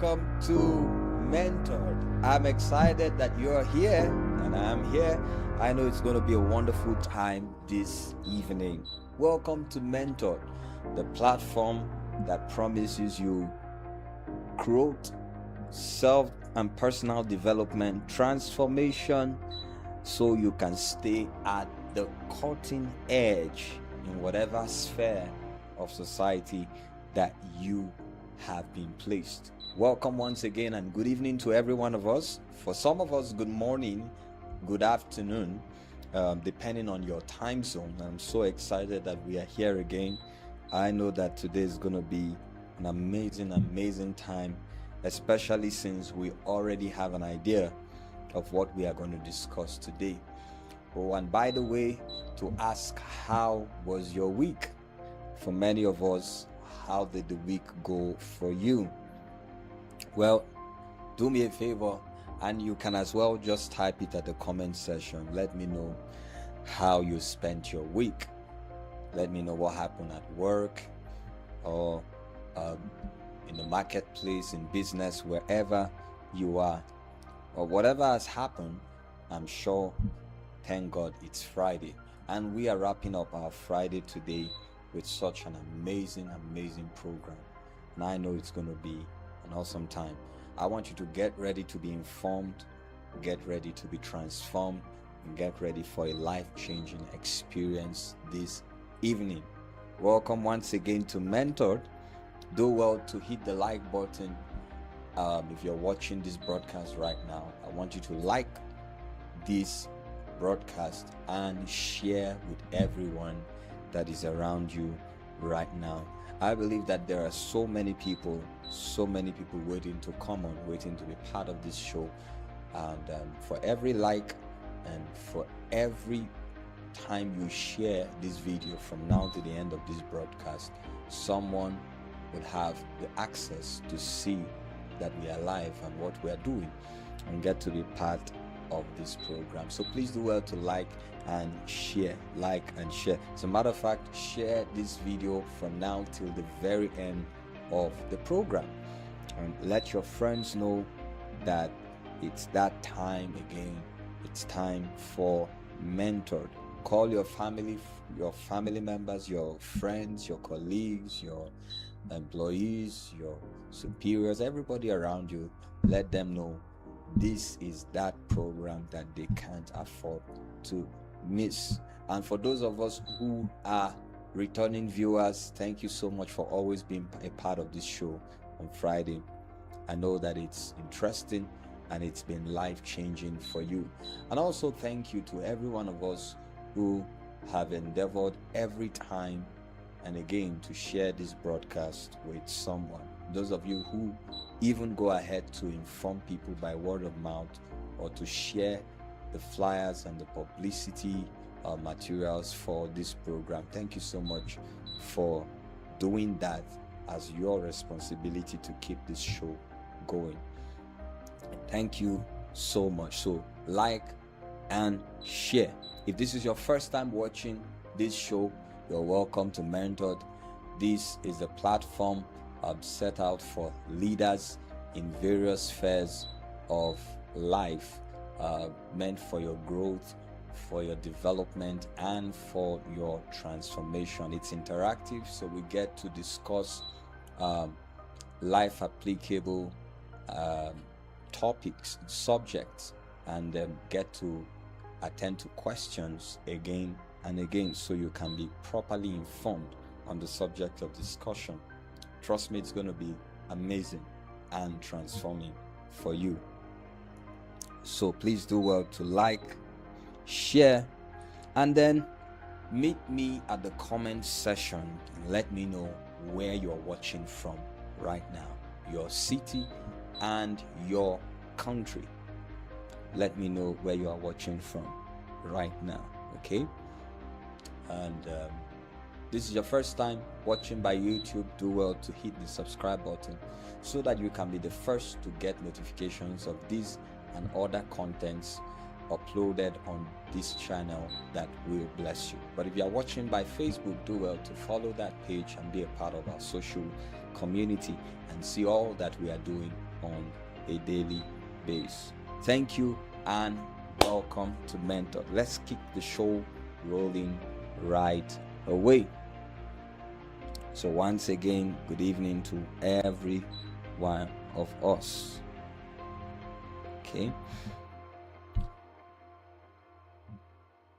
welcome to Mentored. I'm excited that you're here and I'm here. I know it's going to be a wonderful time this evening. Welcome to Mentored, the platform that promises you growth, self and personal development, transformation, so you can stay at the cutting edge in whatever sphere of society that you have been placed. Welcome once again and good evening to every one of us. For some of us, good morning, good afternoon, depending on your time zone. I'm so excited that we are here again. I know that today is going to be an amazing time, especially since we already have an idea of what we are going to discuss today. Oh, and by the way, to ask how was your week? For many of us, how did the week go for you? Well, do me a favor and you can as well just type it at the comment section. Let me know how you spent your week. Let me know what happened at work or in the marketplace, in business, wherever you are, or whatever has happened. I'm sure, thank God, it's Friday and we are wrapping up our Friday today with such an amazing program, and I know it's going to be an awesome time. I want you to get ready to be informed, get ready to be transformed, and get ready for a life-changing experience this evening. Welcome once again to Mentored. Do well to hit the like button. If you're watching this broadcast right now, I want you to like this broadcast and share with everyone that is around you right now. I believe that there are so many people waiting to come on, waiting to be part of this show. And for every like and for every time you share this video from now to the end of this broadcast, someone will have the access to see that we are live and what we are doing and get to be part of this program. So please do well to like and share. As a matter of fact, share this video from now till the very end of the program and let your friends know that it's that time again. It's time for Mentored. Call your family members, your friends, your colleagues, your employees, your superiors, everybody around you. Let them know this is that program that they can't afford to miss. And for those of us who are returning viewers, thank you so much for always being a part of this show on Friday. I know that it's interesting and it's been life-changing for you. And also thank you to every one of us who have endeavored every time and again to share this broadcast with someone. Those of you who even go ahead to inform people by word of mouth or to share the flyers and the publicity materials for this program. Thank you so much for doing that as your responsibility to keep this show going. Thank you so much. So like and share. If this is your first time watching this show, you're welcome to Mentored. This is a platform set out for leaders in various spheres of life, meant for your growth, for your development, and for your transformation. It's interactive, so we get to discuss life applicable topics, subjects, and get to attend to questions again and again so you can be properly informed on the subject of discussion. Trust me, it's going to be amazing and transforming for you. So please do well to like, share, and then meet me at the comment section and let me know where you're watching from right now, your city and your country. Let me know where you are watching from right now, okay? And this is your first time watching by YouTube, do well to hit the subscribe button so that you can be the first to get notifications of these and other contents uploaded on this channel that will bless you. But if you are watching by Facebook, do well to follow that page and be a part of our social community and see all that we are doing on a daily basis. Thank you and welcome to Mentor. Let's keep the show rolling right away. So once again, good evening to every one of us. Okay.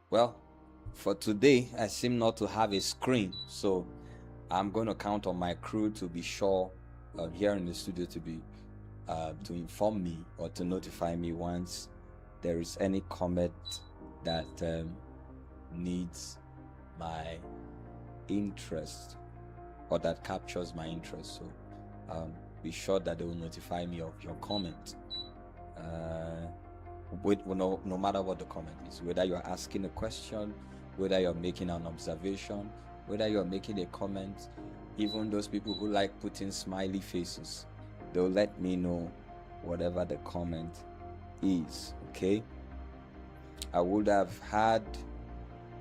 Well, for today, I seem not to have a screen, so I'm going to count on my crew to be sure here in the studio to be to inform me or to notify me once there is any comment that needs my interest or that captures my interest. So be sure that they will notify me of your comment. No matter what the comment is, whether you're asking a question, whether you're making an observation, whether you're making a comment, even those people who like putting smiley faces, they'll let me know whatever the comment is. Okay, I would have had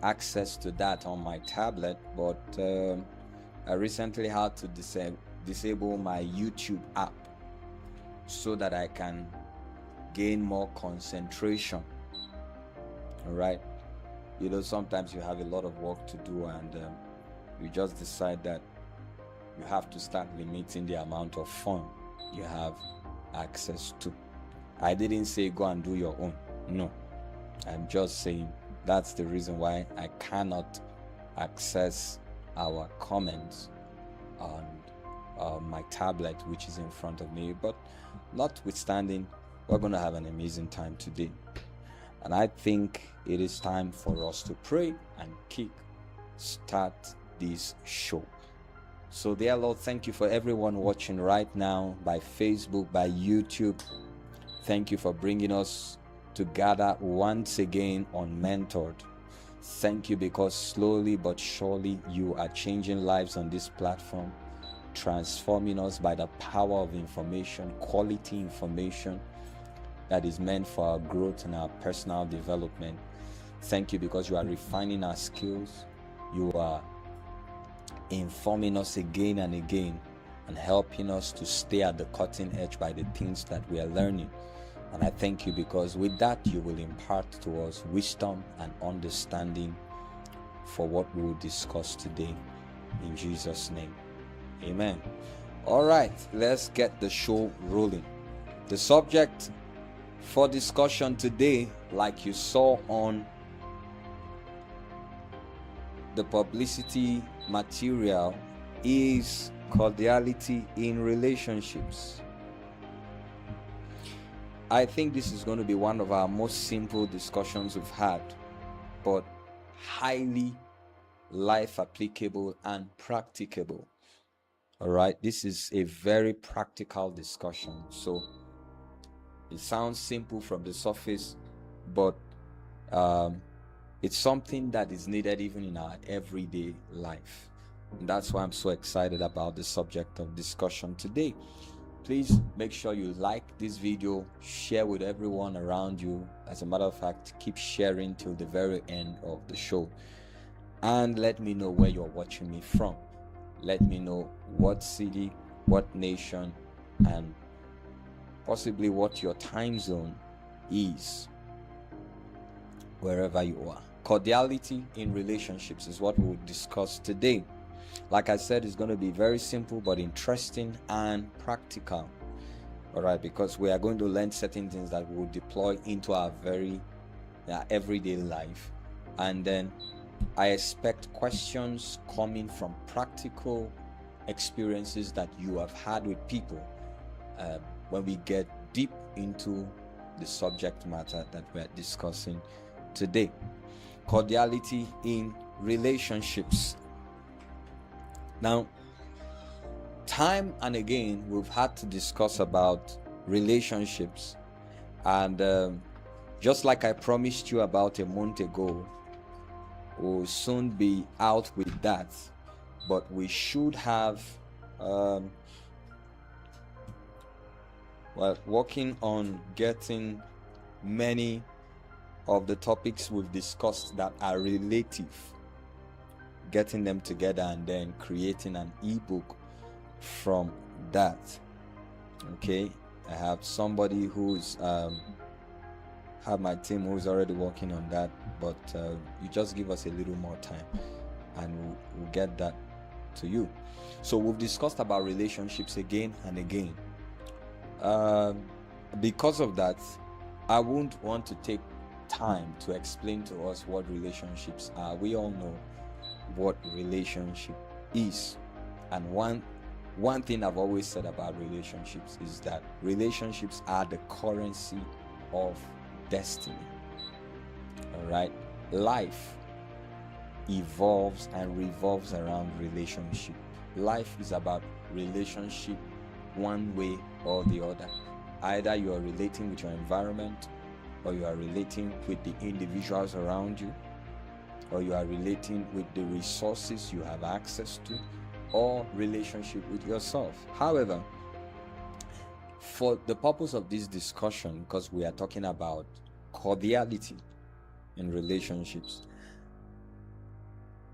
access to that on my tablet, but I recently had to disable my YouTube app so that I can gain more concentration. All right, you know, sometimes you have a lot of work to do and you just decide that you have to start limiting the amount of fun you have access to. I didn't say go and do your own. No, I'm just saying that's the reason why I cannot access our comments on my tablet, which is in front of me. But notwithstanding, we're going to have an amazing time today. And I think it is time for us to pray and start this show. So dear Lord, thank you for everyone watching right now by Facebook, by YouTube. Thank you for bringing us together once again on Mentored. Thank you because slowly but surely you are changing lives on this platform, transforming us by the power of information, quality information that is meant for our growth and our personal development. Thank you because you are refining our skills. You are informing us again and again and helping us to stay at the cutting edge by the things that we are learning. And I thank you because with that you will impart to us wisdom and understanding for what we will discuss today. In Jesus' name, amen. All right, let's get the show rolling. The subject for discussion today, like you saw on the publicity material, is cordiality in relationships. I think this is going to be one of our most simple discussions we've had, but highly life applicable and practicable. All right, this is a very practical discussion. So it sounds simple from the surface, but it's something that is needed even in our everyday life. And that's why I'm so excited about the subject of discussion today. Please make sure you like this video, share with everyone around you. As a matter of fact, keep sharing till the very end of the show. And let me know where you're watching me from. Let me know what city, what nation, and possibly what your time zone is, wherever you are. Cordiality in relationships is what we will discuss today. Like I said, it's going to be very simple but interesting and practical. All right, because we are going to learn certain things that we will deploy into our everyday life. And then I expect questions coming from practical experiences that you have had with people when we get deep into the subject matter that we're discussing today. Cordiality in relationships. Now, time and again, we've had to discuss about relationships. And just like I promised you about a month ago, we'll soon be out with that. But we should have, working on getting many of the topics we've discussed that are relative, getting them together and then creating an ebook from that. Okay, I have somebody who's have my team who's already working on that, but you just give us a little more time and we'll get that to you. So we've discussed about relationships again and again. Because of that, I won't want to take time to explain to us what relationships are. We all know what relationship is, and one thing I've always said about relationships is that relationships are the currency of destiny. All right, life evolves and revolves around relationship. Life is about relationship one way or the other. Either you are relating with your environment, or you are relating with the individuals around you, or you are relating with the resources you have access to, or relationship with yourself. However, for the purpose of this discussion, because we are talking about cordiality in relationships,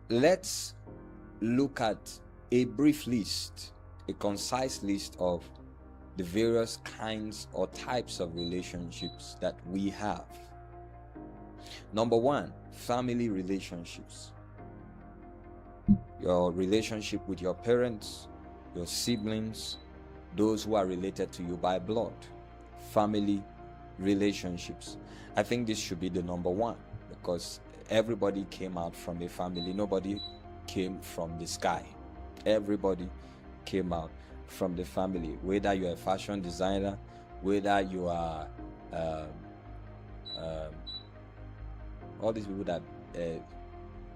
let's look at a brief list, a concise list of the various kinds or types of relationships that we have. Number one, family relationships. Your relationship with your parents, your siblings, those who are related to you by blood. Family relationships. I think this should be the number one, because everybody came out from a family. Nobody came from the sky. Everybody came out from the family. Whether you're a fashion designer, whether you are all these people that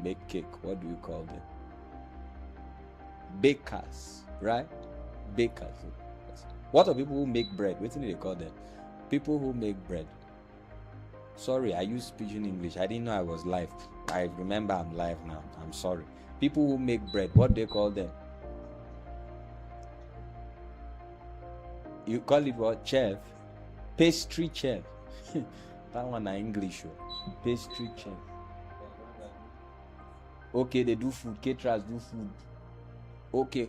make cake, what do you call them? Bakers, right? Bakers. What are people who make bread? What do they call them? People who make bread. Sorry, I use pidgin English. I didn't know I was live. I remember I'm live now. I'm sorry. People who make bread, what do they call them? You call it what? Chef? Pastry chef. That one is English. Pastry chef. Okay, they do food. Caterers do food. Okay.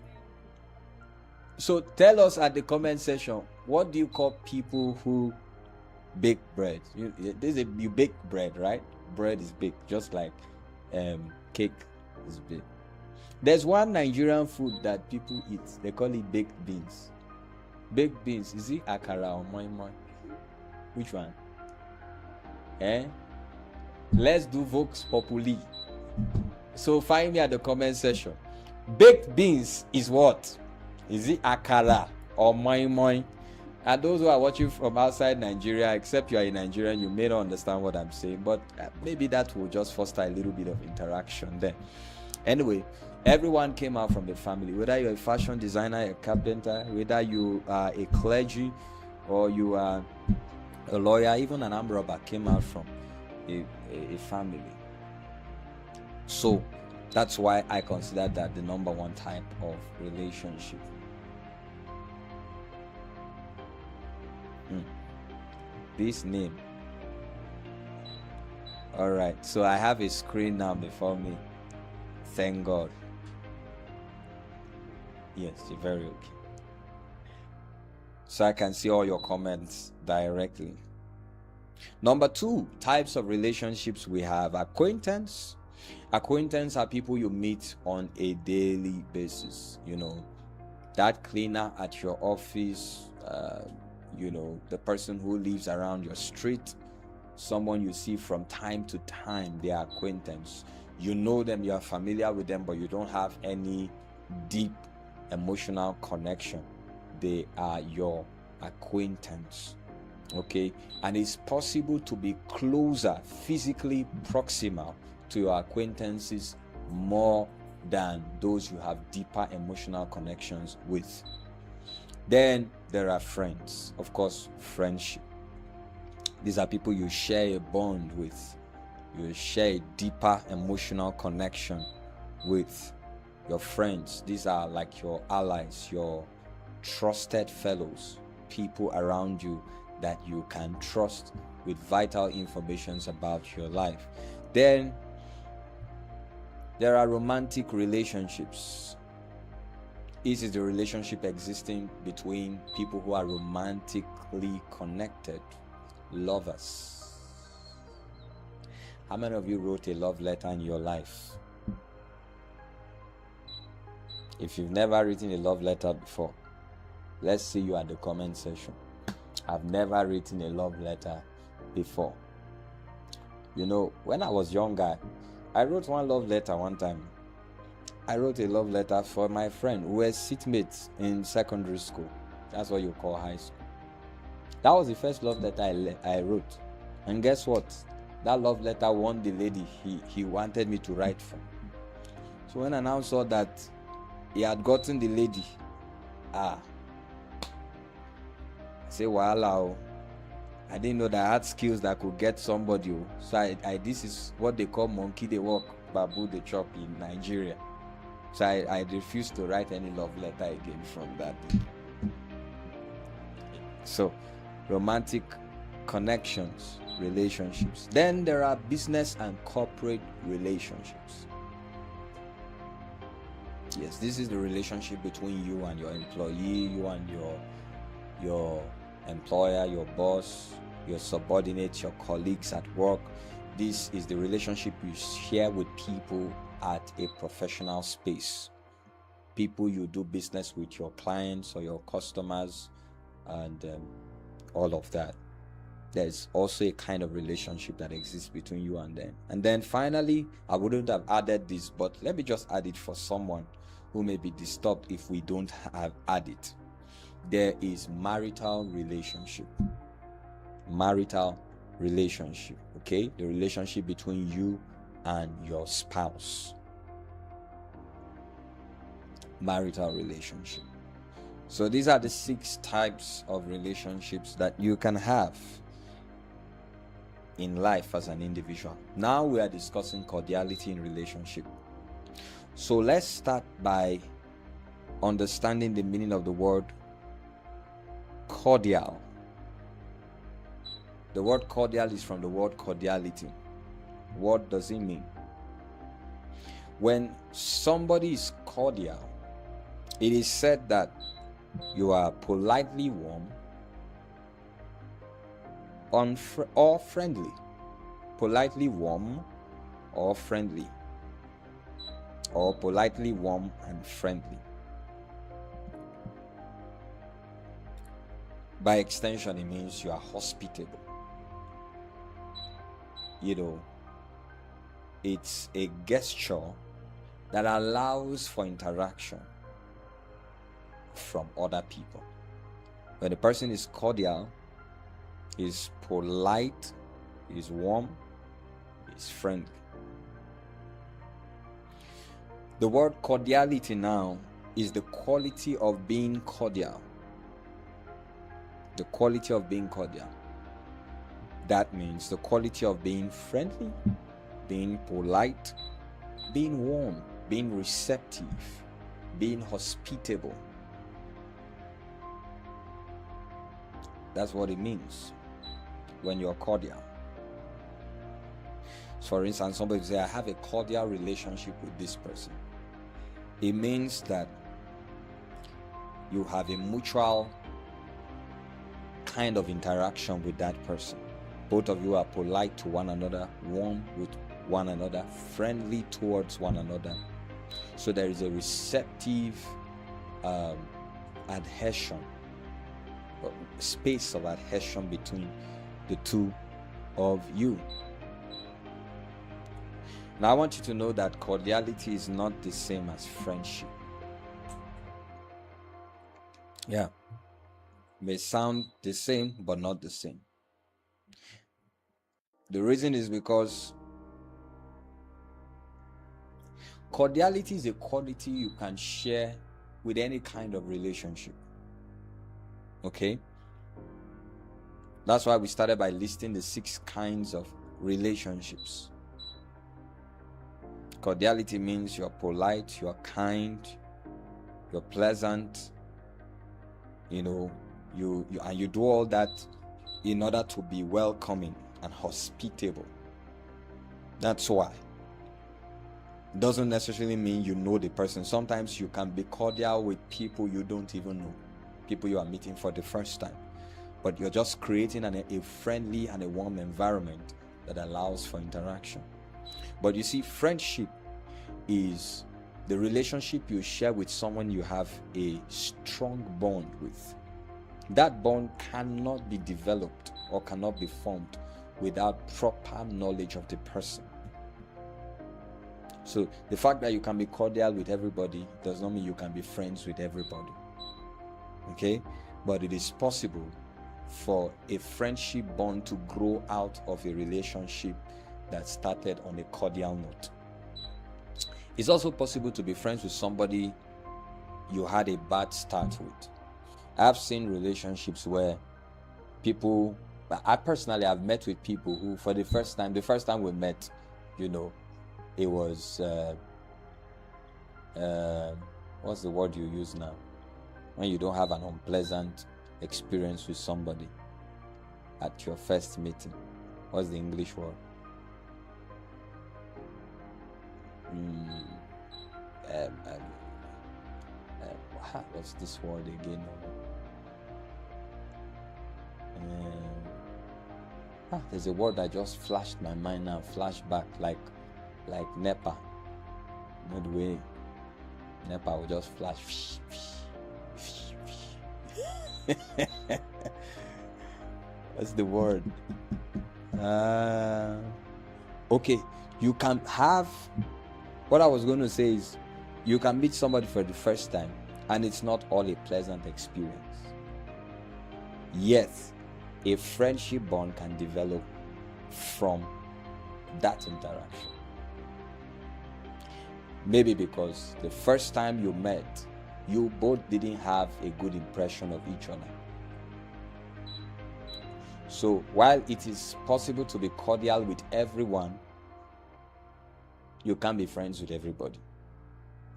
So tell us at the comment section, what do you call people who bake bread? You bake bread, right? Bread is baked, just like cake is baked. There's one Nigerian food that people eat. They call it baked beans. Baked beans, is it akara or moi moi? Which one? Let's do Vox Populi. So find me at the comment section. Baked beans is what? Is it akara or moi moi? And those who are watching from outside Nigeria, except you are a Nigerian, you may not understand what I'm saying, but maybe that will just foster a little bit of interaction there. Anyway, everyone came out from the family, whether you're a fashion designer, a carpenter, whether you are a clergy or you are a lawyer, even an armed robber came out from a family. So that's why I consider that the number one type of relationship. This name. All right, so I have a screen now before me. Thank God. Yes, you're very okay. So I can see all your comments directly. Number two, types of relationships we have. Acquaintance. Acquaintance are people you meet on a daily basis. You know, that cleaner at your office, you know, the person who lives around your street, someone you see from time to time, their acquaintance. You know them, you are familiar with them, but you don't have any deep emotional connection. They are your acquaintance. Okay, and it's possible to be closer, physically proximal to your acquaintances more than those you have deeper emotional connections with. Then there are friends. Of course, friendship. These are people you share a bond with. You share a deeper emotional connection with. Your friends, these are like your allies, your trusted fellows, people around you that you can trust with vital information about your life. Then there are romantic relationships. Is the relationship existing between people who are romantically connected, lovers. How many of you wrote a love letter in your life? If you've never written a love letter before, let's see you at the comment section. I've never written a love letter before. You know, when I was younger, I wrote one love letter one time. I wrote a love letter for my friend who was seatmates in secondary school. That's what you call high school. That was the first love letter I wrote. And guess what? That love letter won the lady he wanted me to write for. So when I now saw that he had gotten the lady, I say, "Wow, I didn't know that I had skills that could get somebody." So I this is what they call monkey they walk, babu they chop in Nigeria. So I refused to write any love letter again from that day. So, romantic connections, relationships. Then there are business and corporate relationships. Yes, this is the relationship between you and your employee, you and your employer, your boss, your subordinates, your colleagues at work. This is the relationship you share with people at a professional space. People you do business with, your clients or your customers, and all of that. There's also a kind of relationship that exists between you and them. And then finally, I wouldn't have added this, but let me just add it for someone who may be disturbed if we don't have added. There is marital relationship. Marital relationship, okay? The relationship between you and your spouse. Marital relationship. So these are the 6 types of relationships that you can have in life as an individual. Now we are discussing cordiality in relationship. So let's start by understanding the meaning of the word cordial. The word cordial is from the word cordiality. What does it mean? When somebody is cordial, it is said that you are politely warm or friendly. Politely warm or friendly. Or politely warm and friendly. By extension, it means you are hospitable. You know, it's a gesture that allows for interaction from other people. When a person is cordial, is polite, is warm, is friendly. The word cordiality now is the quality of being cordial. The quality of being cordial. That means the quality of being friendly, being polite, being warm, being receptive, being hospitable. That's what it means when you're cordial. For instance, somebody say, I have a cordial relationship with this person. It means that you have a mutual kind of interaction with that person. Both of you are polite to one another, warm with one another, friendly towards one another. So there is a receptive adhesion, space of adhesion between the two of you. Now I want you to know that cordiality is not the same as friendship. Yeah. May sound the same, but not the same. The reason is because cordiality is a quality you can share with any kind of relationship. Okay? That's why we started by listing the 6 kinds of relationships. Cordiality means you're polite, you're kind, you're pleasant, you do all that in order to be welcoming and hospitable. That's why. Doesn't necessarily mean you know the person. Sometimes you can be cordial with people you don't even know, people you are meeting for the first time, but you're just creating a friendly and a warm environment that allows for interaction. But you see, friendship is the relationship you share with someone you have a strong bond with. That bond cannot be developed or cannot be formed without proper knowledge of the person. So the fact that you can be cordial with everybody does not mean you can be friends with everybody. Okay? But it is possible for a friendship bond to grow out of a relationship that started on a cordial note. It's also possible to be friends with somebody you had a bad start with. I've seen relationships where I personally have met with people who, for the first time we met, it was what's the word you use now when you don't have an unpleasant experience with somebody at your first meeting? What's the English word? What's this word again? There's a word that just flashed my mind now, flashback, like NEPA. No way. NEPA will just flash. What's the word? Okay, you can have, what I was going to say is, you can meet somebody for the first time and it's not all a pleasant experience. Yes, a friendship bond can develop from that interaction. Maybe because the first time you met, you both didn't have a good impression of each other. So while it is possible to be cordial with everyone, you can't be friends with everybody.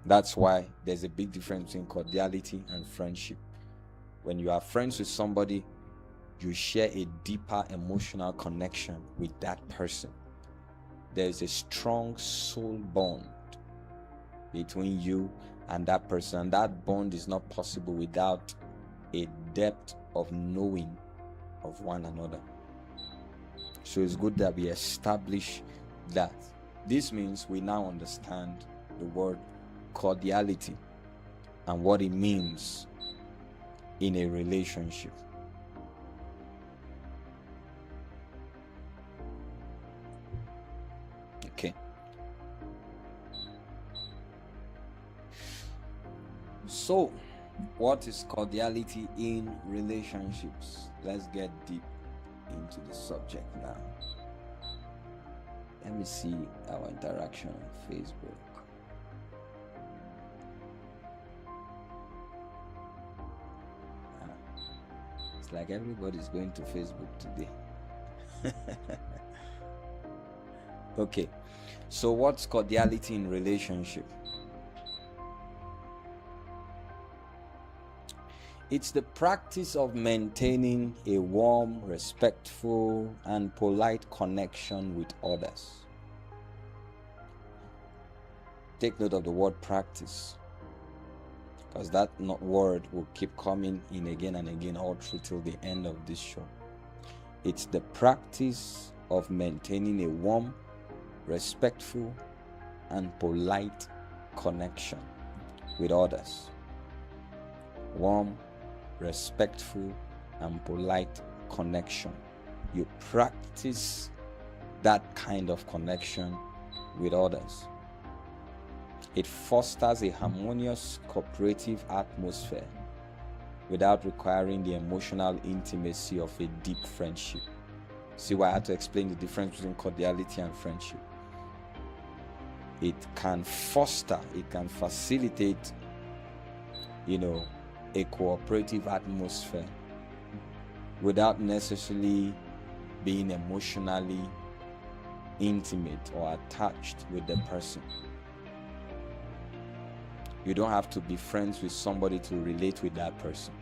That's why there's a big difference between cordiality and friendship. When you are friends with somebody, you share a deeper emotional connection with that person. There's a strong soul bond between you and that person. And that bond is not possible without a depth of knowing of one another. So it's good that we establish that. This means we now understand the word cordiality and what it means in a relationship. Okay. So, what is cordiality in relationships? Let's get deep into the subject now. Let me see our interaction on Facebook. It's like everybody's going to Facebook today. Okay, so what's cordiality in relationship? It's the practice of maintaining a warm, respectful, and polite connection with others. Take note of the word practice, because that word will keep coming in again and again all through till the end of this show. It's the practice of maintaining a warm, respectful, and polite connection with others. Warm, respectful, and polite connection. You practice that kind of connection with others. It fosters a harmonious, cooperative atmosphere without requiring the emotional intimacy of a deep friendship. See why I had to explain the difference between cordiality and friendship. It can foster, it can facilitate, a cooperative atmosphere without necessarily being emotionally intimate or attached with the person. You don't have to be friends with somebody to relate with that person,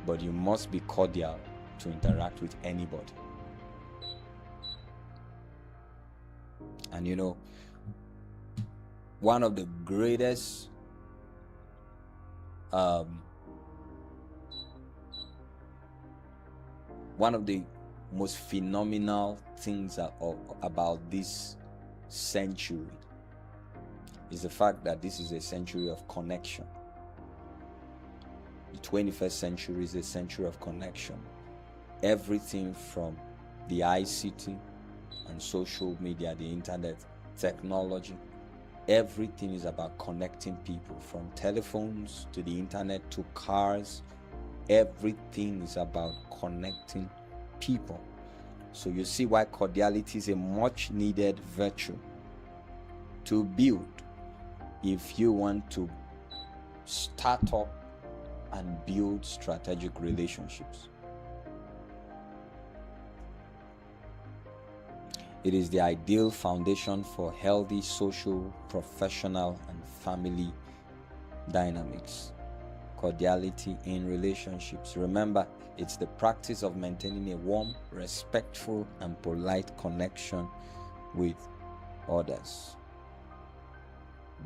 but you must be cordial to interact with anybody. And one of the greatest one of the most phenomenal things about this century is the fact that this is a century of connection. The 21st century is a century of connection. Everything from the ICT and social media, the internet, technology, everything is about connecting people, from telephones to the internet to cars. Everything is about connecting people. So you see why cordiality is a much needed virtue to build if you want to start up and build strategic relationships. It is the ideal foundation for healthy social, professional, and family dynamics. Cordiality in relationships. Remember, it's the practice of maintaining a warm, respectful, and polite connection with others.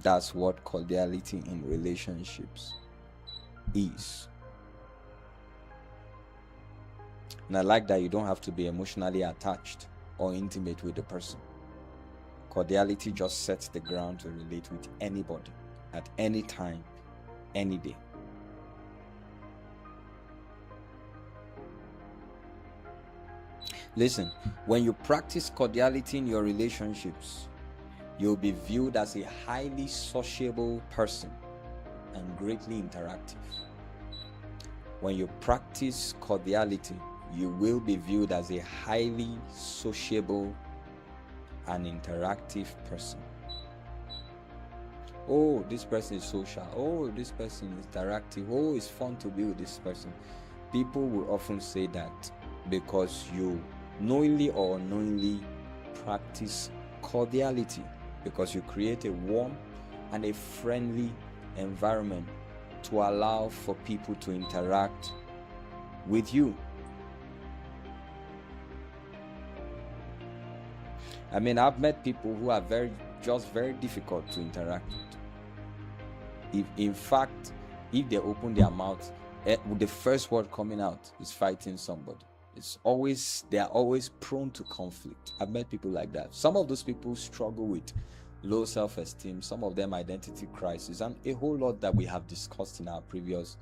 That's what cordiality in relationships is. And I like that you don't have to be emotionally attached or intimate with the person. Cordiality just sets the ground to relate with anybody at any time, any day. Listen, when you practice cordiality in your relationships, you'll be viewed as a highly sociable person and greatly interactive. When you practice cordiality, you will be viewed as a highly sociable and interactive person. Oh, this person is social. Oh, this person is interactive. Oh, it's fun to be with this person. People will often say that because you knowingly or unknowingly practice cordiality, because you create a warm and a friendly environment to allow for people to interact with you. I mean, I've met people who are very difficult to interact with. If they open their mouth, the first word coming out is fighting somebody. They are always prone to conflict. I've met people like that. Some of those people struggle with low self-esteem, some of them identity crisis, and a whole lot that we have discussed in our previous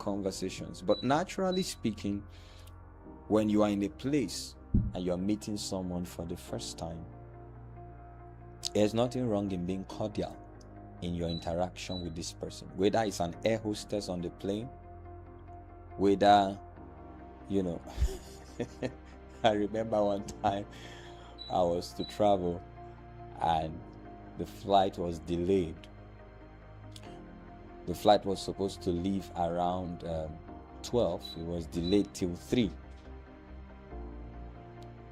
conversations. But naturally speaking, when you are in a place and you're meeting someone for the first time, there's nothing wrong in being cordial in your interaction with this person, whether it's an air hostess on the plane, whether, I remember one time I was to travel and the flight was delayed. The flight was supposed to leave around 12. It was delayed till 3.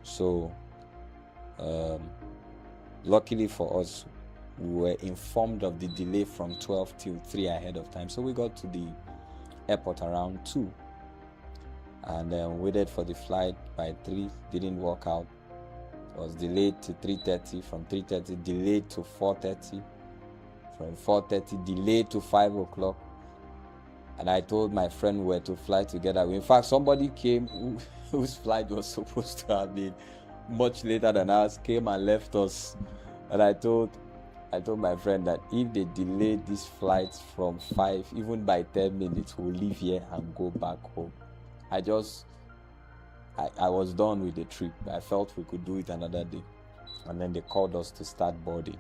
So luckily for us, we were informed of the delay from 12 till 3 ahead of time. So we got to the airport around 2 and then waited for the flight by 3. Didn't work out. It was delayed to 3:30, from 3:30 delayed to 4:30, from 4:30 delayed to 5 o'clock. And I told my friend we were to fly together. In fact, somebody came whose flight was supposed to have been much later than ours, came and left us. And I told my friend that if they delay this flight from 5, even by 10 minutes, we'll leave here and go back home. I was done with the trip. I felt we could do it another day. And then they called us to start boarding.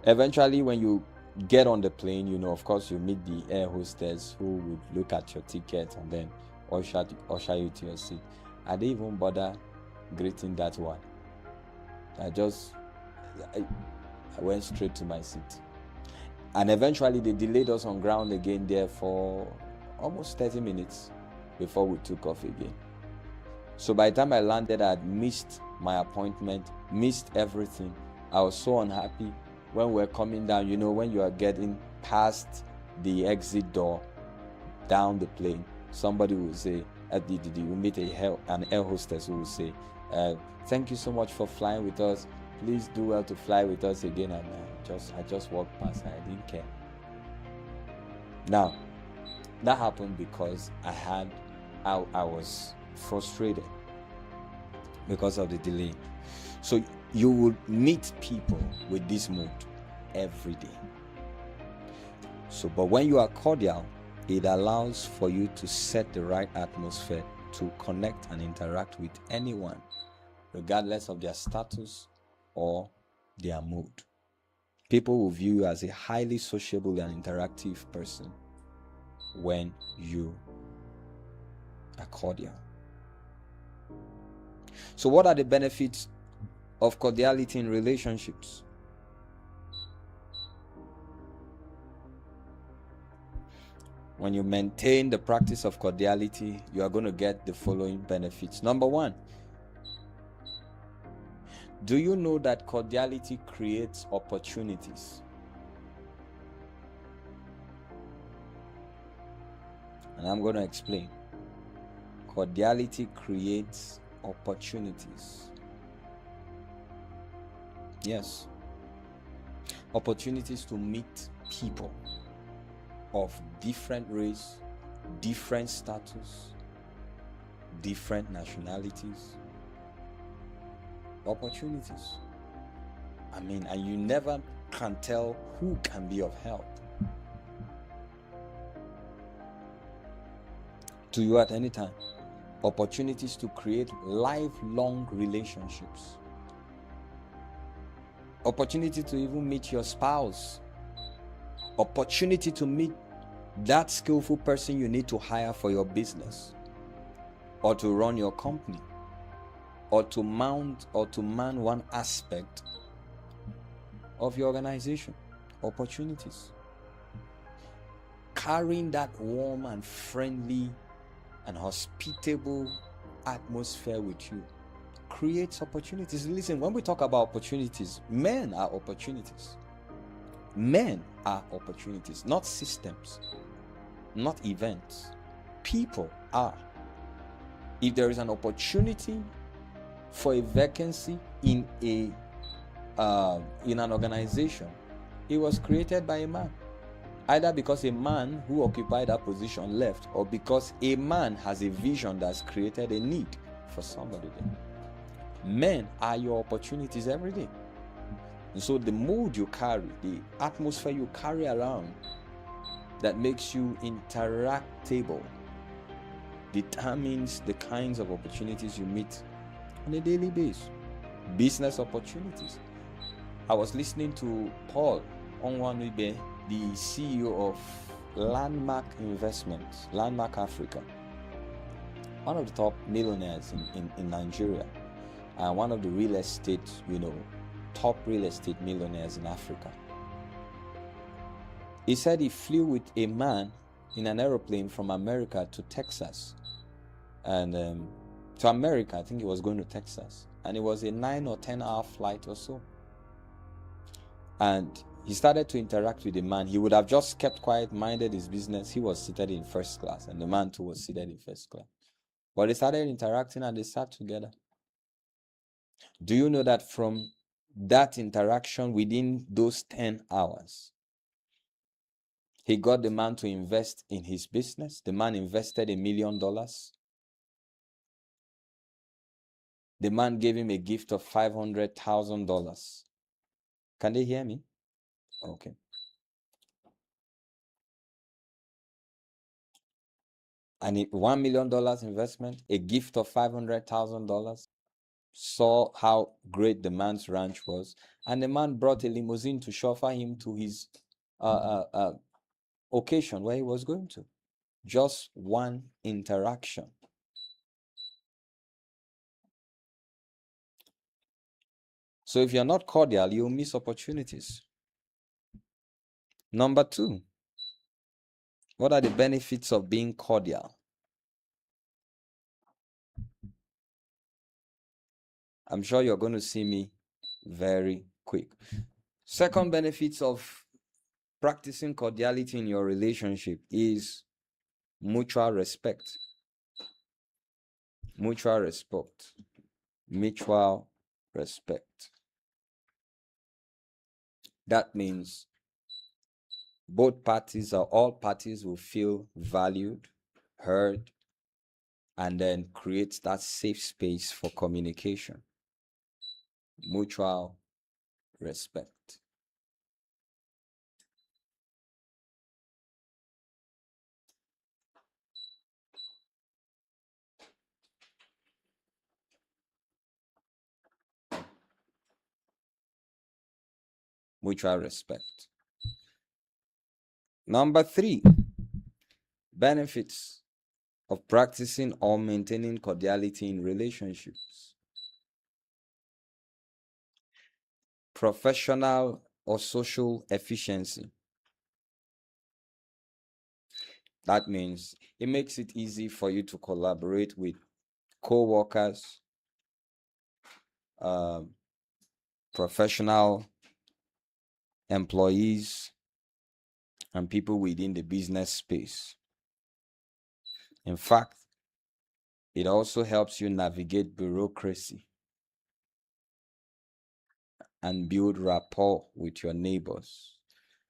Eventually, when you get on the plane, of course, you meet the air hostess who would look at your ticket and then usher you to your seat. I didn't even bother greeting that one. I went straight to my seat. And eventually, they delayed us on ground again there for almost 30 minutes before we took off again. So by the time I landed, I had missed my appointment, missed everything. I was so unhappy. When we're coming down, when you are getting past the exit door down the plane, somebody will say, you meet an air hostess who will say, thank you so much for flying with us. Please do well to fly with us again. And I just walked past. I didn't care. Now, that happened because I was frustrated because of the delay. So you will meet people with this mood every day. So, but when you are cordial, it allows for you to set the right atmosphere to connect and interact with anyone, regardless of their status or their mood. People will view you as a highly sociable and interactive person when you are cordial. So what are the benefits of cordiality in relationships? When you maintain the practice of cordiality, you are going to get the following benefits. Number one, do you know that cordiality creates opportunities? And I'm going to explain. Cordiality creates opportunities. Yes. Opportunities to meet people of different race, different status, different nationalities. Opportunities. I mean, and you never can tell who can be of help to you at any time. Opportunities to create lifelong relationships. Opportunity to even meet your spouse. Opportunity to meet that skillful person you need to hire for your business or to run your company or to man one aspect of your organization. Opportunities. Carrying that warm and friendly and hospitable atmosphere with you creates opportunities. Listen, when we talk about opportunities, men are opportunities. Men are opportunities, not systems, not events. People are. If there is an opportunity for a vacancy in an organization, it was created by a man. Either because a man who occupied that position left, or because a man has a vision that's created a need for somebody there. Men are your opportunities every day. And so the mood you carry, the atmosphere you carry around that makes you interactable determines the kinds of opportunities you meet on a daily basis. Business opportunities. I was listening to Paul Onwanwibe, the CEO of Landmark Investments, Landmark Africa, one of the top millionaires in Nigeria, and one of the real estate, top real estate millionaires in Africa. He said he flew with a man in an aeroplane from America to Texas. And to America, I think he was going to Texas. And it was a 9 or 10 hour flight or so. And he started to interact with the man. He would have just kept quiet, minded his business. He was seated in first class, and the man too was seated in first class. But they started interacting and they sat together. Do you know that from that interaction within those 10 hours, he got the man to invest in his business? The man invested $1 million. The man gave him a gift of $500,000. Can they hear me? Okay. And $1 million investment, a gift of $500,000. Saw how great the man's ranch was, and the man brought a limousine to chauffeur him to his occasion where he was going to. Just one interaction. So if you're not cordial, you'll miss opportunities. Number two, what are the benefits of being cordial? I'm sure you're going to see me very quick. Second benefits of practicing cordiality in your relationship is mutual respect. Mutual respect. Mutual respect. That means both parties or all parties will feel valued, heard, and then create that safe space for communication, mutual respect. Mutual respect. Number 3, benefits of practicing or maintaining cordiality in relationships. Professional or social efficiency. That means it makes it easy for you to collaborate with co-workers, professional employees, and people within the business space. In fact, it also helps you navigate bureaucracy and build rapport with your neighbors.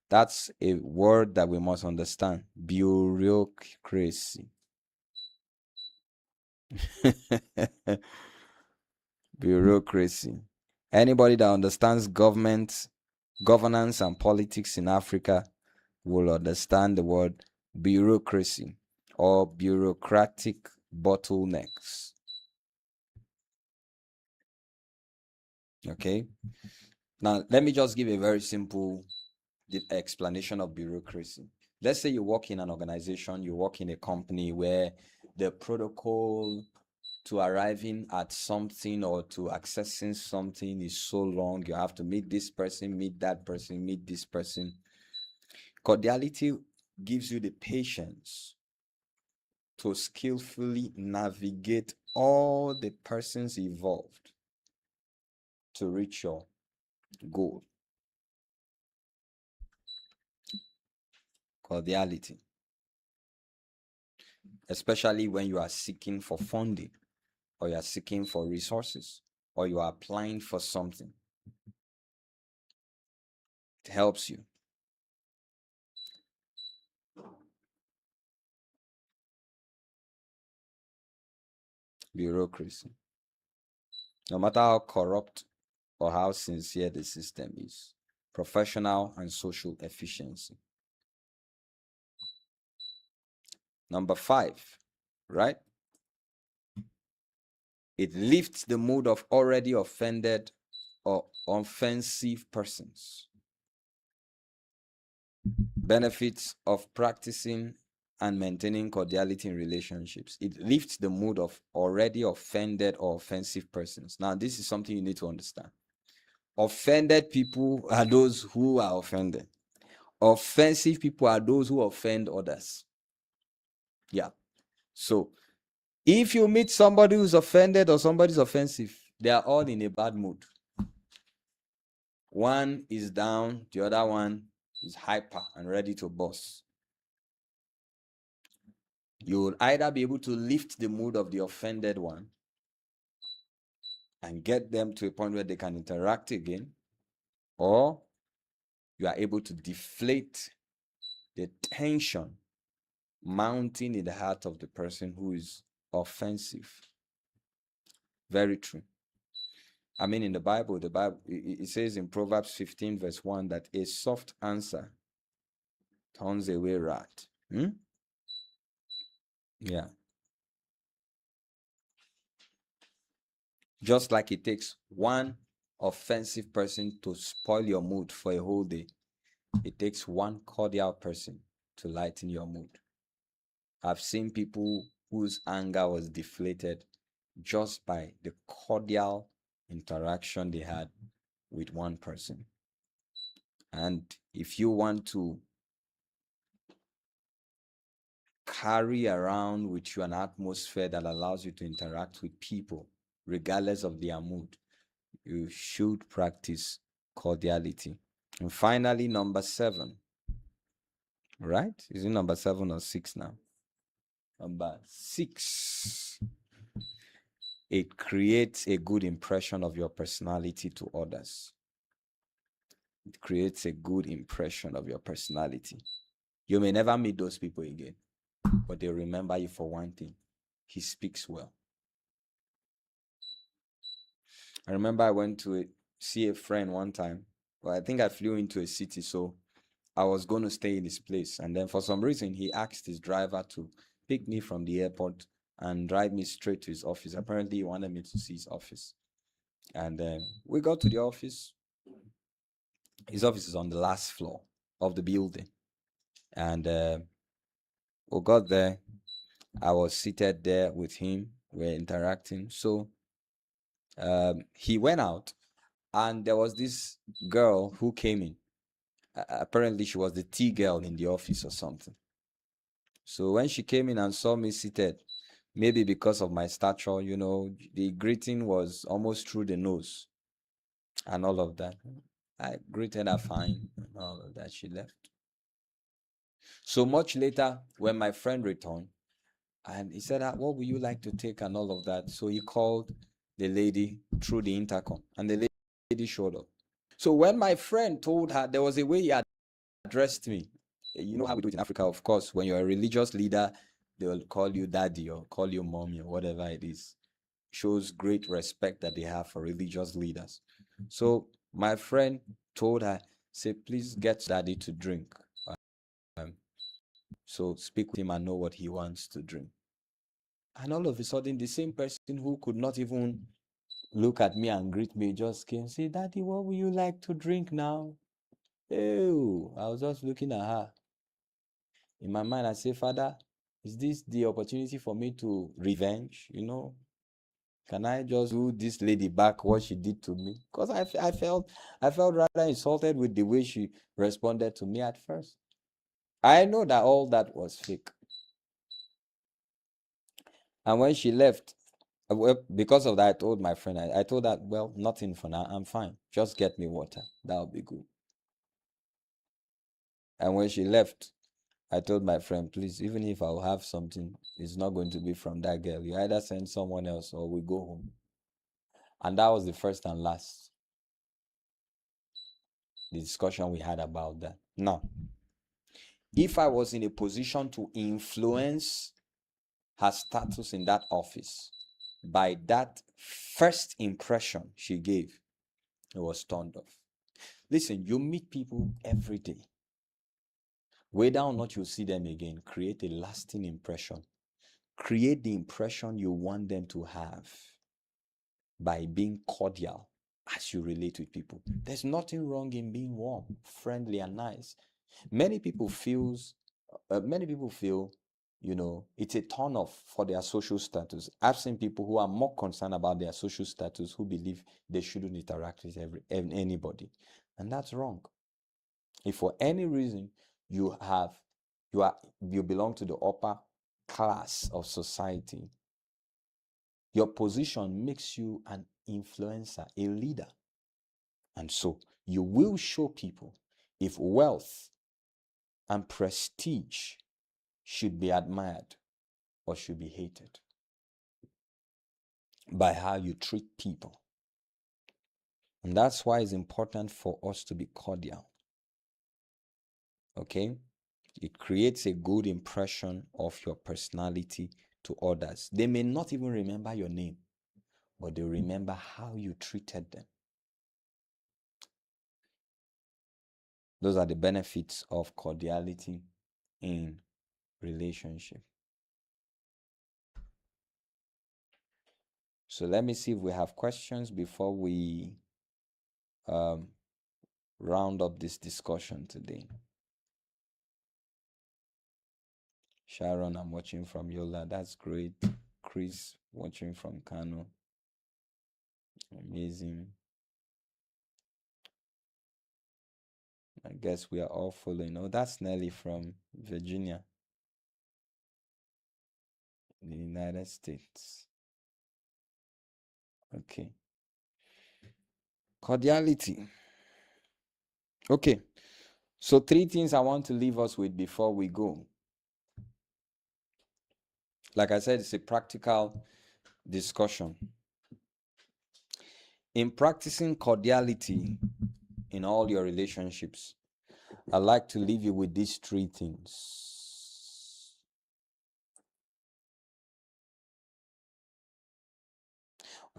That's a word that we must understand. Bureaucracy. Bureaucracy. Anybody that understands government, governance, and politics in Africa will understand the word bureaucracy or bureaucratic bottlenecks. Okay? Now, let me just give a very simple explanation of bureaucracy. Let's say you work in an organization, you work in a company where the protocol to arriving at something or to accessing something is so long. You have to meet this person, meet that person, meet this person. Cordiality gives you the patience to skillfully navigate all the persons involved to reach your goal. Cordiality. Especially when you are seeking for funding, or you are seeking for resources, or you are applying for something. It helps you. Bureaucracy. No matter how corrupt or how sincere the system is. Professional and social efficiency. Number 5, right? It lifts the mood of already offended or offensive persons. Benefits of practicing and maintaining cordiality in relationships. It lifts the mood of already offended or offensive persons. Now, this is something you need to understand. Offended people are those who are offended. Offensive people are those who offend others. Yeah. So, if you meet somebody who's offended or somebody's offensive, they are all in a bad mood. One is down, the other one is hyper and ready to burst. You will either be able to lift the mood of the offended one and get them to a point where they can interact again, or you are able to deflate the tension mounting in the heart of the person who is offensive. Very true. I mean, in the Bible, it says in Proverbs 15 verse 1 that a soft answer turns away wrath. Yeah. Just like it takes one offensive person to spoil your mood for a whole day, it takes one cordial person to lighten your mood. I've seen people whose anger was deflated just by the cordial interaction they had with one person. And if you want to carry around with you an atmosphere that allows you to interact with people, regardless of their mood, you should practice cordiality. And finally, number 7. Right? Is it number 7 or 6 now? Number 6. It creates a good impression of your personality to others. It creates a good impression of your personality. You may never meet those people again, but they'll remember you for one thing: he speaks well. I remember I went to see a friend one time. Well, I think I flew into a city, so I was going to stay in his place. And then for some reason, he asked his driver to pick me from the airport and drive me straight to his office. Apparently, he wanted me to see his office. And we got to the office. His office is on the last floor of the building. And we got there. I was seated there with him. We're interacting. So he went out, and there was this girl who came in. Apparently, she was the tea girl in the office or something. So when she came in and saw me seated, maybe because of my stature, the greeting was almost through the nose and all of that. I greeted her fine and all of that. She left. So much later, when my friend returned, and he said, what would you like to take and all of that? So he called the lady through the intercom, and the lady showed up. So when my friend told her, there was a way he addressed me. You know how we do it in Africa, of course. When you're a religious leader, they'll call you daddy or call you mommy or whatever it is. Shows great respect that they have for religious leaders. So my friend told her, say, please get daddy to drink. So speak with him and know what he wants to drink. And all of a sudden, the same person who could not even look at me and greet me just came, say, daddy, what would you like to drink now? Oh, I was just looking at her. In my mind, I say, Father, is this the opportunity for me to revenge? Can I just do this lady back what she did to me? Because I felt rather insulted with the way she responded to me at first. I know that all that was fake. And when she left, because of that, I told my friend, I told her, well, nothing for now. I'm fine. Just get me water. That'll be good. And when she left, I told my friend, please, even if I'll have something, it's not going to be from that girl. You either send someone else or we go home. And that was the first and last the discussion we had about that. Now, if I was in a position to influence her status in that office by that first impression she gave, it was turned off. Listen, you meet people every day. Whether or not you see them again, create a lasting impression. Create the impression you want them to have by being cordial as you relate with people. There's nothing wrong in being warm, friendly, and nice. Many people feel, it's a turn off for their social status. I've seen people who are more concerned about their social status who believe they shouldn't interact with anybody, and that's wrong. If for any reason you belong to the upper class of society, your position makes you an influencer, a leader. And so you will show people if wealth and prestige should be admired or should be hated by how you treat people. And that's why it's important for us to be cordial. Okay? It creates a good impression of your personality to others. They may not even remember your name, but they remember how you treated them. Those are the benefits of cordiality in relationship. So let me see if we have questions before we round up this discussion today. Sharon, I'm watching from Yola. That's great. Chris, watching from Kano. Amazing. I guess we are all following. Oh, that's Nelly from Virginia, the United States. Okay. Cordiality. Okay. So 3 things I want to leave us with before we go. Like I said, it's a practical discussion. In practicing cordiality, in all your relationships, I'd like to leave you with these three things.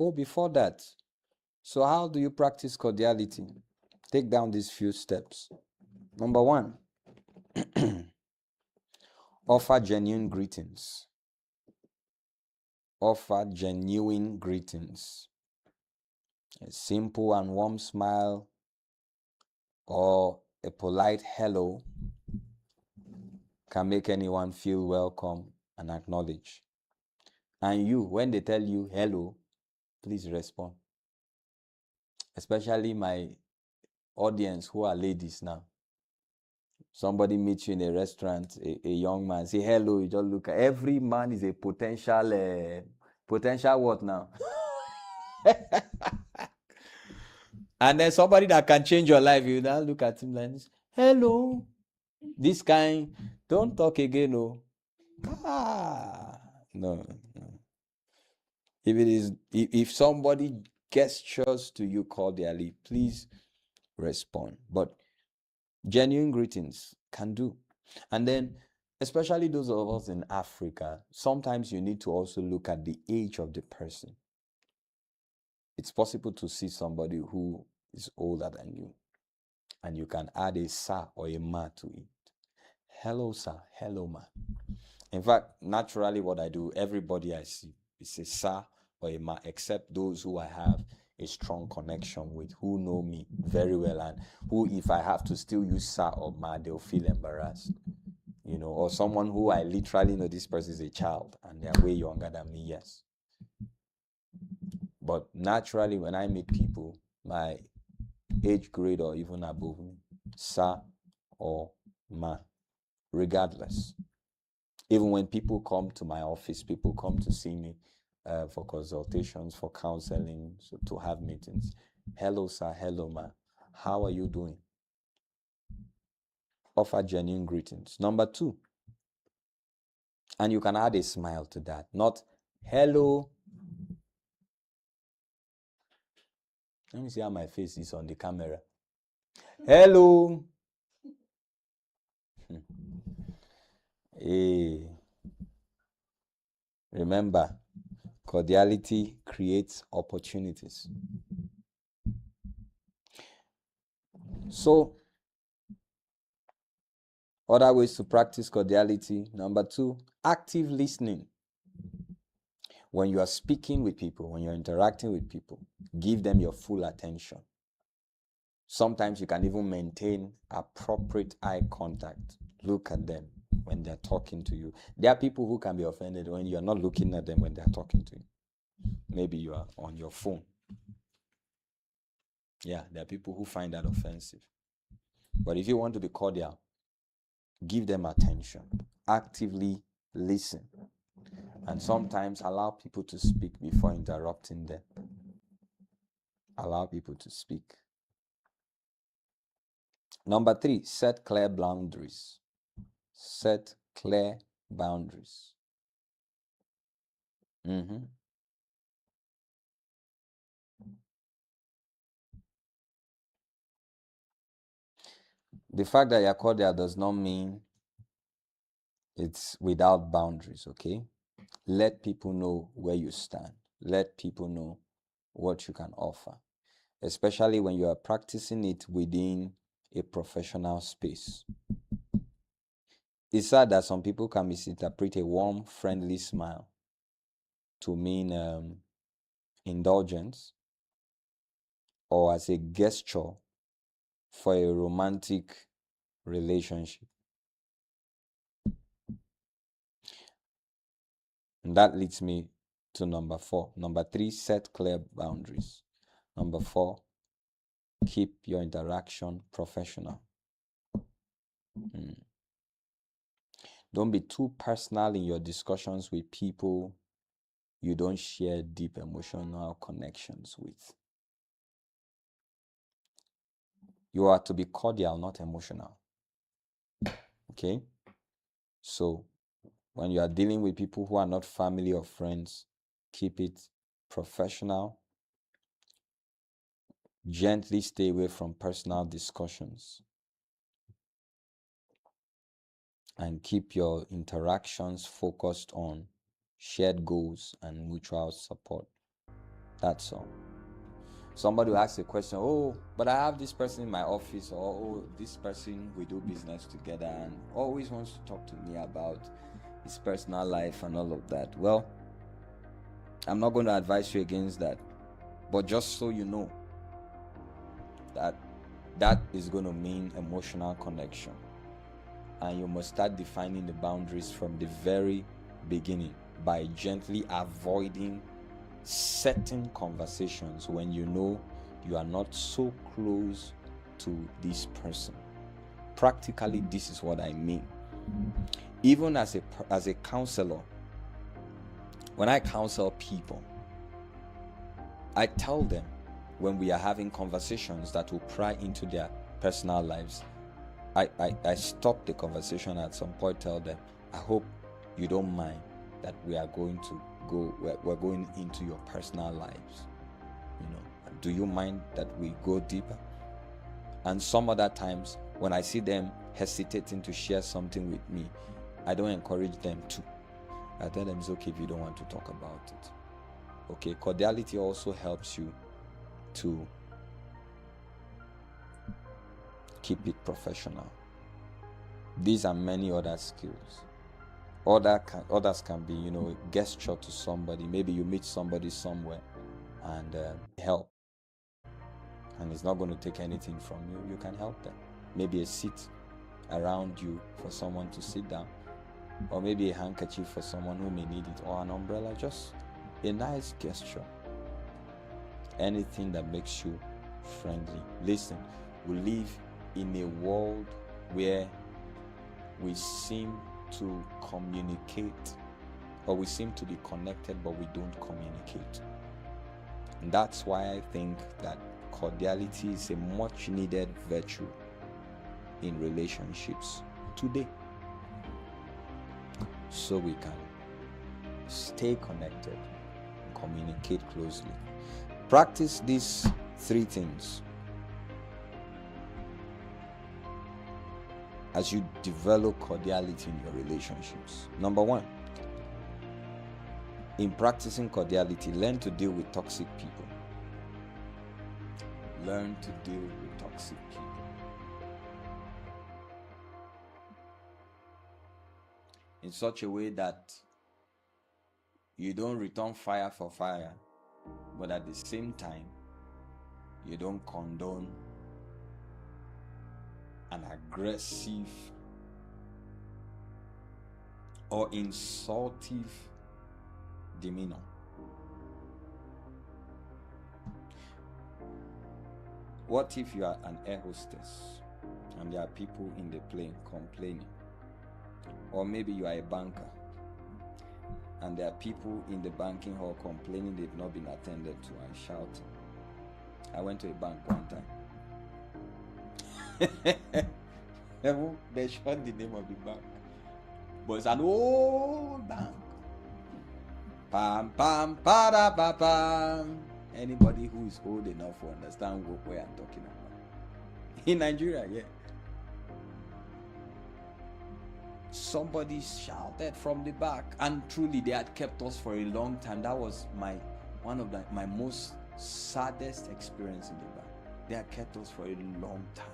Oh, before that, so how do you practice cordiality? Take down these few steps. Number one, offer genuine greetings. Offer genuine greetings. A simple and warm smile or a polite hello can make anyone feel welcome and acknowledged. And you, when they tell you hello, please respond. Especially my audience who are ladies now. Somebody meets you in a restaurant, a young man, say hello, you just look at every man is a potential what now? And then somebody that can change your life, you now look at him like this, hello, this kind, don't talk again, no. No. If somebody gestures to you cordially, please respond. But genuine greetings can do. And then, especially those of us in Africa, sometimes you need to also look at the age of the person. It's possible to see somebody who is older than you, and you can add a sir or a ma to it. Hello, sir. Hello, ma. In fact, naturally, what I do, everybody I see is a sir or a ma, except those who I have a strong connection with, who know me very well, and who, if I have to still use sir or ma, they'll feel embarrassed. Or someone who I literally know this person is a child and they're way younger than me, yes. But naturally, when I meet people, my age grade or even above me, sir or ma, regardless. Even when people come to my office, people come to see me for consultations, for counseling, so to have meetings. Hello, sir. Hello, ma. How are you doing? Offer genuine greetings. Number two, and you can add a smile to that, not hello. Let me see how my face is on the camera. Hello. Hey. Remember, cordiality creates opportunities. So, other ways to practice cordiality. Number two, active listening. When you are speaking with people, when you're interacting with people, give them your full attention. Sometimes you can even maintain appropriate eye contact. Look at them when they're talking to you. There are people who can be offended when you're not looking at them when they're talking to you. Maybe you are on your phone. Yeah, there are people who find that offensive. But if you want to be cordial, give them attention. Actively listen. And sometimes allow people to speak before interrupting them. Allow people to speak. Number three, set clear boundaries. Set clear boundaries. The fact that you're cordial does not mean it's without boundaries, okay? Let people know where you stand. Let people know what you can offer, especially when you are practicing it within a professional space. It's sad that some people can misinterpret a warm, friendly smile to mean indulgence or as a gesture for a romantic relationship. And that leads me to number four. Number three, set clear boundaries. Number four, keep your interaction professional. Don't be too personal in your discussions with people you don't share deep emotional connections with. You are to be cordial, not emotional. Okay? So, when you are dealing with people who are not family or friends, keep it professional. Gently stay away from personal discussions and keep your interactions focused on shared goals and mutual support. That's all. Somebody will ask a question, oh, but I have this person in my office, or oh, this person we do business together and always wants to talk to me about his personal life and all of that. Well, I'm not going to advise you against that, but just so you know that is going to mean emotional connection, and you must start defining the boundaries from the very beginning by gently avoiding certain conversations when you know you are not so close to this person. Practically, this is what I mean. Even as a counselor, when I counsel people, I tell them when we are having conversations that will pry into their personal lives, I stop the conversation at some point, tell them, I hope you don't mind that we're going into your personal lives. Do you mind that we go deeper? And some other times when I see them hesitating to share something with me, I don't encourage them to. I tell them it's okay if you don't want to talk about it. Okay, cordiality also helps you to keep it professional. These are many other skills. Others can be, gesture to somebody. Maybe you meet somebody somewhere and help, and it's not going to take anything from you. You can help them. Maybe a seat around you for someone to sit down, or maybe a handkerchief for someone who may need it, or an umbrella. Just a nice gesture. Anything that makes you friendly. Listen, we live in a world where we seem to communicate, or we seem to be connected, but we don't communicate. And that's why I think that cordiality is a much needed virtue in relationships today, so we can stay connected and communicate closely. Practice these 3 things as you develop cordiality in your relationships. Number 1, in practicing cordiality, learn to deal with toxic people. Learn to deal with toxic people. In such a way that you don't return fire for fire, but at the same time, you don't condone an aggressive or insultive demeanor. What if you are an air hostess and there are people in the plane complaining? Or maybe you are a banker and there are people in the banking hall complaining they've not been attended to and shouting. I went to a bank one time. They shot the name of the bank, but it's an old bank. Pam pam para pa pam. Anybody who is old enough to understand what I'm talking about. In Nigeria, yeah. Somebody shouted from the back, and truly they had kept us for a long time. That was one of my most saddest experience in the bank. They had kept us for a long time.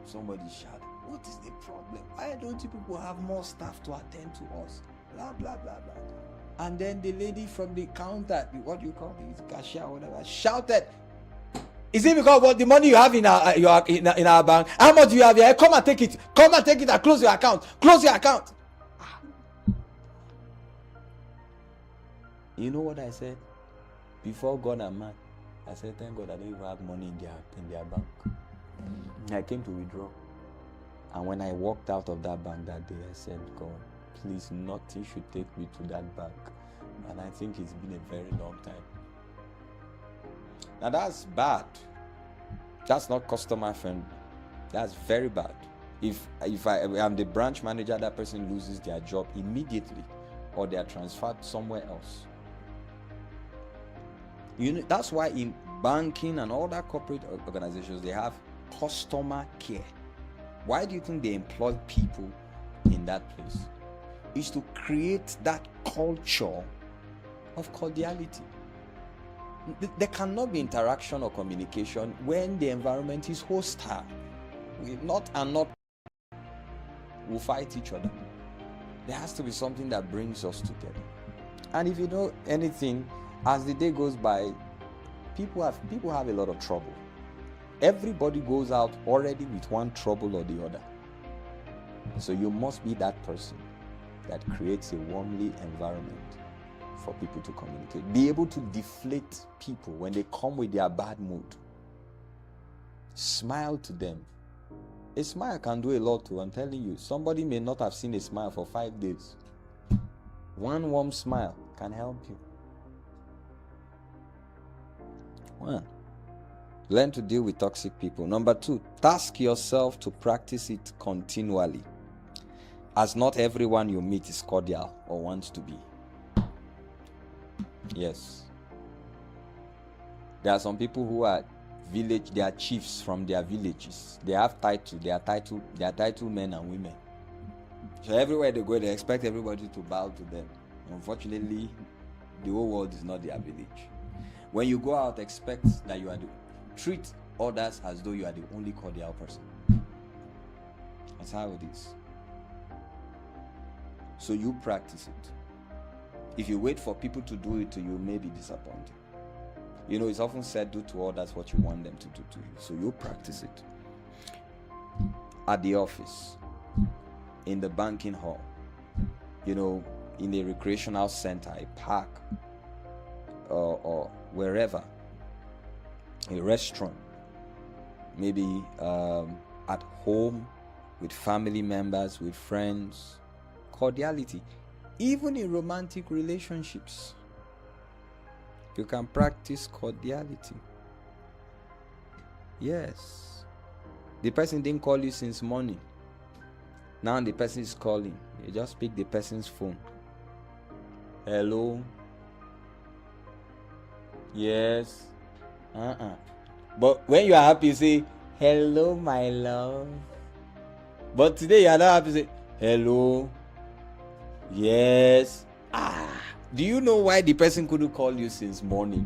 Somebody shouted, what is the problem? Why don't you people have more staff to attend to us? Blah blah blah blah. And then the lady from the counter, what you call it, cashier or whatever, shouted, is it because what the money you have in our bank? How much do you have here? Come and take it. Come and take it and close your account. Close your account. You know what I said? Before God and man, I said, thank God I don't even have money in their bank. I came to withdraw. And when I walked out of that bank that day, I said, God, please, nothing should take me to that bank. And I think it's been a very long time. Now that's bad. That's not customer friendly. That's very bad. If I am the branch manager, that person loses their job immediately, or they are transferred somewhere else. That's why in banking and all that corporate organizations, they have customer care. Why do you think they employ people in that place? It's to create that culture of cordiality. There cannot be interaction or communication when the environment is hostile. Not will fight each other. There has to be something that brings us together. And if you know anything, as the day goes by, people have a lot of trouble. Everybody goes out already with one trouble or the other. So you must be that person that creates a warmly environment for people to communicate. Be able to deflate people when they come with their bad mood. Smile to them. A smile can do a lot too, I'm telling you. Somebody may not have seen a smile for 5 days. One warm smile can help you. 1. Learn to deal with toxic people. Number 2, task yourself to practice it continually, as not everyone you meet is cordial or wants to be. Yes. There are some people who are they are chiefs from their villages. They have title, they are title men and women. So everywhere they go, they expect everybody to bow to them. Unfortunately, the whole world is not their village. When you go out, expect that treat others as though you are the only cordial person. That's how it is. So you practice it. If you wait for people to do it to you, you may be disappointed. You know, it's often said, do to others what you want them to do to you. So you practice it. At the office, in the banking hall, you know, in a recreational center, a park, or wherever, a restaurant, maybe at home, with family members, with friends. Cordiality. Even in romantic relationships, you can practice cordiality. Yes. The person didn't call you since morning. Now the person is calling. You just pick the person's phone. Hello. Yes. But when you are happy, you say, hello, my love. But today you are not happy, you say, hello. Yes. Do you know why the person couldn't call you since morning?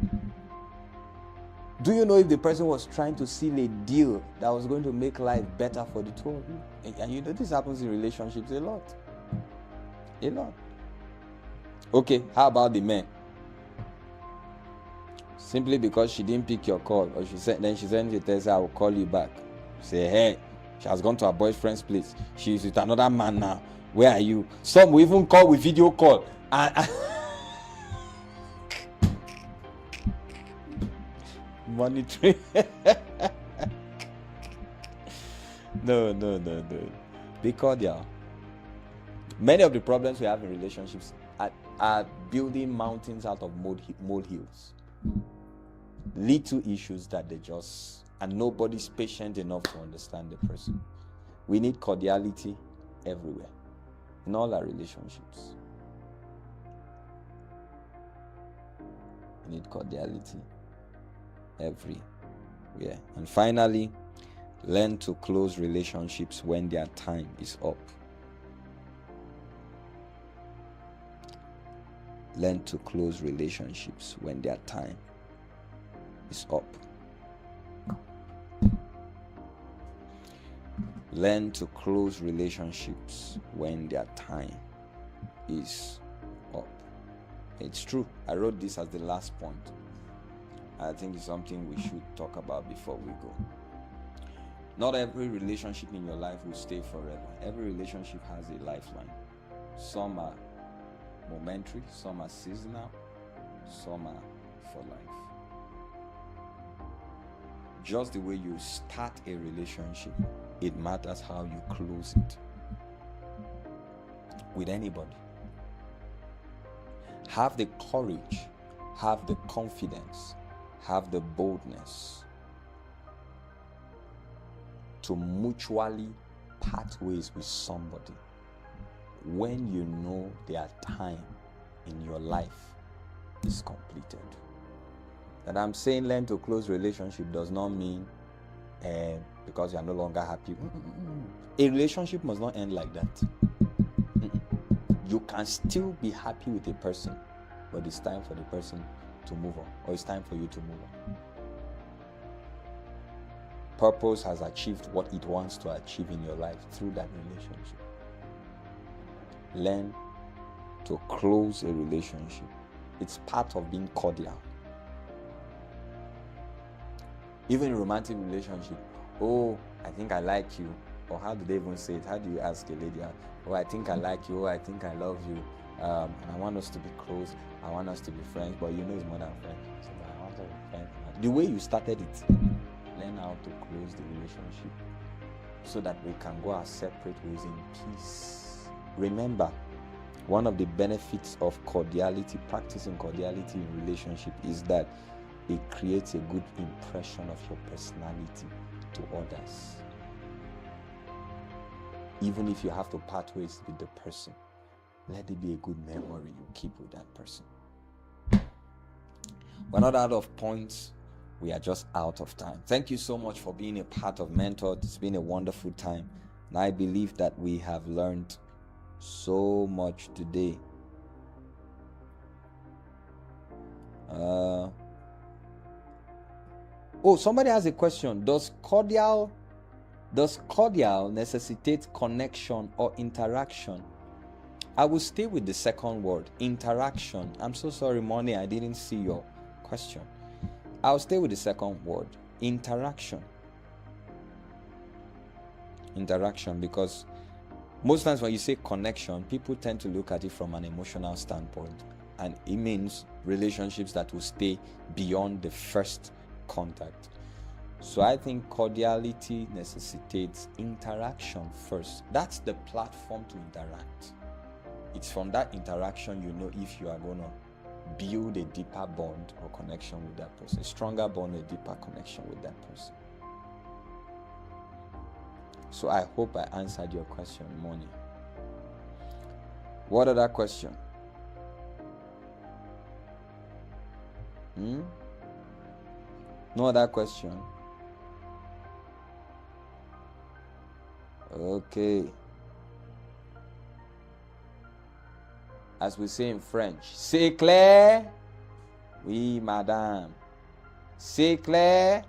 Do you know if the person was trying to seal a deal that was going to make life better for the two of you? And you know this happens in relationships a lot. A lot. Okay, how about the men? Simply because she didn't pick your call, or she sent you a text, I will call you back. Say, hey, she has gone to her boyfriend's place. She's with another man now. Where are you? Some will even call with video call. Monitoring. No. Be cordial. Many of the problems we have in relationships are building mountains out of molehills. Little issues that and nobody's patient enough to understand the person. We need cordiality everywhere, in all our relationships. We need cordiality everywhere. And finally, learn to close relationships when their time is up. Learn to close relationships when their time is up. Learn to close relationships when their time is up. It's true. I wrote this as the last point. I think it's something we should talk about before we go. Not every relationship in your life will stay forever. Every relationship has a lifeline. Some are momentary, some are seasonal, some are for life. Just the way you start a relationship, it matters how you close it with anybody. Have the courage, have the confidence, have the boldness to mutually part ways with somebody when you know their time in your life is completed. And I'm saying learn to close relationship does not mean because you are no longer happy. A relationship must not end like that. You can still be happy with a person, but it's time for the person to move on, or it's time for you to move on. Purpose has achieved what it wants to achieve in your life through that relationship. Learn to close a relationship. It's part of being cordial. Even in romantic relationship, oh, I think I like you. Or how do they even say it? How do you ask a lady, oh, I think I like you, oh, I think I love you, and I want us to be close, I want us to be friends, but you know it's more than friends. So I want to be friends. The way you started it, learn how to close the relationship so that we can go our separate ways in peace. Remember, one of the benefits of cordiality, practicing cordiality in relationship, is that it creates a good impression of your personality to others. Even if you have to part ways with the person, let it be a good memory you keep with that person. We're not out of points. We are just out of time. Thank you so much for being a part of Mentor. It's been a wonderful time. And I believe that we have learned so much today. Somebody has a question. Does cordial necessitate connection or interaction? I will stay with the second word, interaction. I'm so sorry, Money, I didn't see your question. I'll stay with the second word, interaction. Interaction, because most times when you say connection, people tend to look at it from an emotional standpoint, and it means relationships that will stay beyond the first contact. So I think cordiality necessitates interaction first. That's the platform to interact. It's from that interaction you know if you are going to build a deeper bond or connection with that person, a stronger bond, a deeper connection with that person. So I hope I answered your question, Moni. What other question? No other question? Okay. As we say in French, c'est clair? Oui, madame. C'est clair?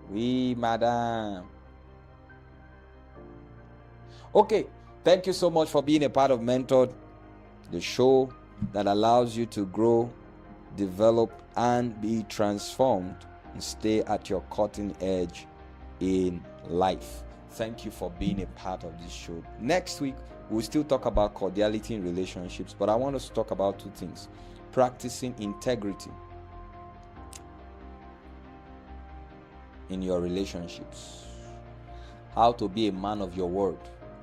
Oui, madame. Okay, thank you so much for being a part of Mentor, the show that allows you to grow, develop, and be transformed and stay at your cutting edge in life. Thank you for being a part of this show. Next week, we'll still talk about cordiality in relationships, but I want us to talk about two things: practicing integrity in your relationships, how to be a man of your word,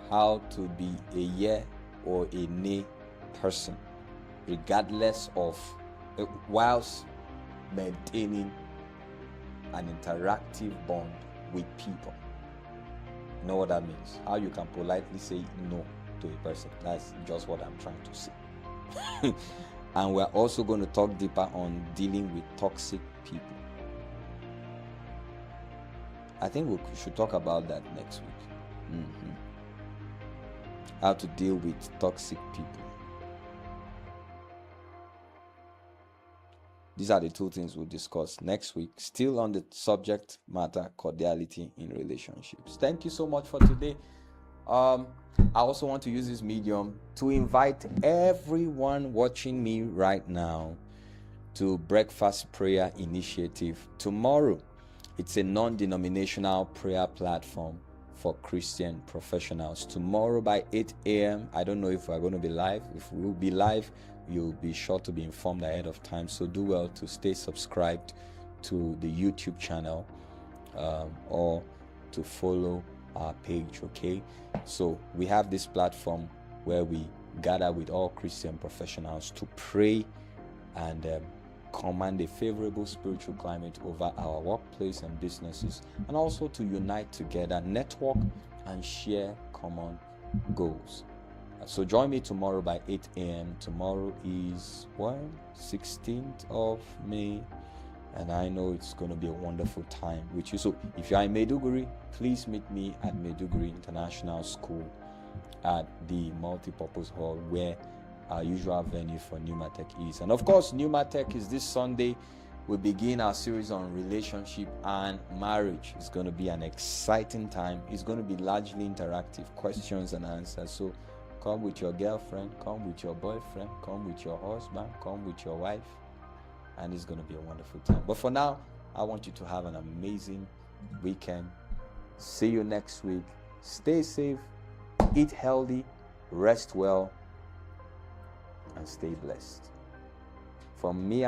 how to be a yeah or a nay person, regardless of, whilst maintaining an interactive bond with people. You know what that means? How you can politely say no to a person. That's just what I'm trying to say. And we're also going to talk deeper on dealing with toxic people. I think we should talk about that next week. How to deal with toxic people. These are the two things we'll discuss next week, still on the subject matter, cordiality in relationships. Thank you so much for today. I also want to use this medium to invite everyone watching me right now to Breakfast Prayer Initiative tomorrow. It's a non-denominational prayer platform for Christian professionals. Tomorrow by 8 a.m. I don't know if we're going to be live. If we'll be live, you'll be sure to be informed ahead of time. So do well to stay subscribed to the YouTube channel or to follow our page, okay? So we have this platform where we gather with all Christian professionals to pray and command a favorable spiritual climate over our workplace and businesses, and also to unite together, network, and share common goals. So join me tomorrow by 8 a.m. Tomorrow is 16th of May, and I know it's going to be a wonderful time with you. So if you are in Maiduguri, please meet me at Maiduguri International School at the multipurpose hall, where our usual venue for Pneumatech is. And of course, Pneumatech is this Sunday. We begin our series on relationship and marriage. It's going to be an exciting time. It's going to be largely interactive, questions and answers. So come with your girlfriend, come with your boyfriend, come with your husband, come with your wife, and it's going to be a wonderful time. But for now, I want you to have an amazing weekend. See you next week. Stay safe, eat healthy, rest well, and stay blessed. From me,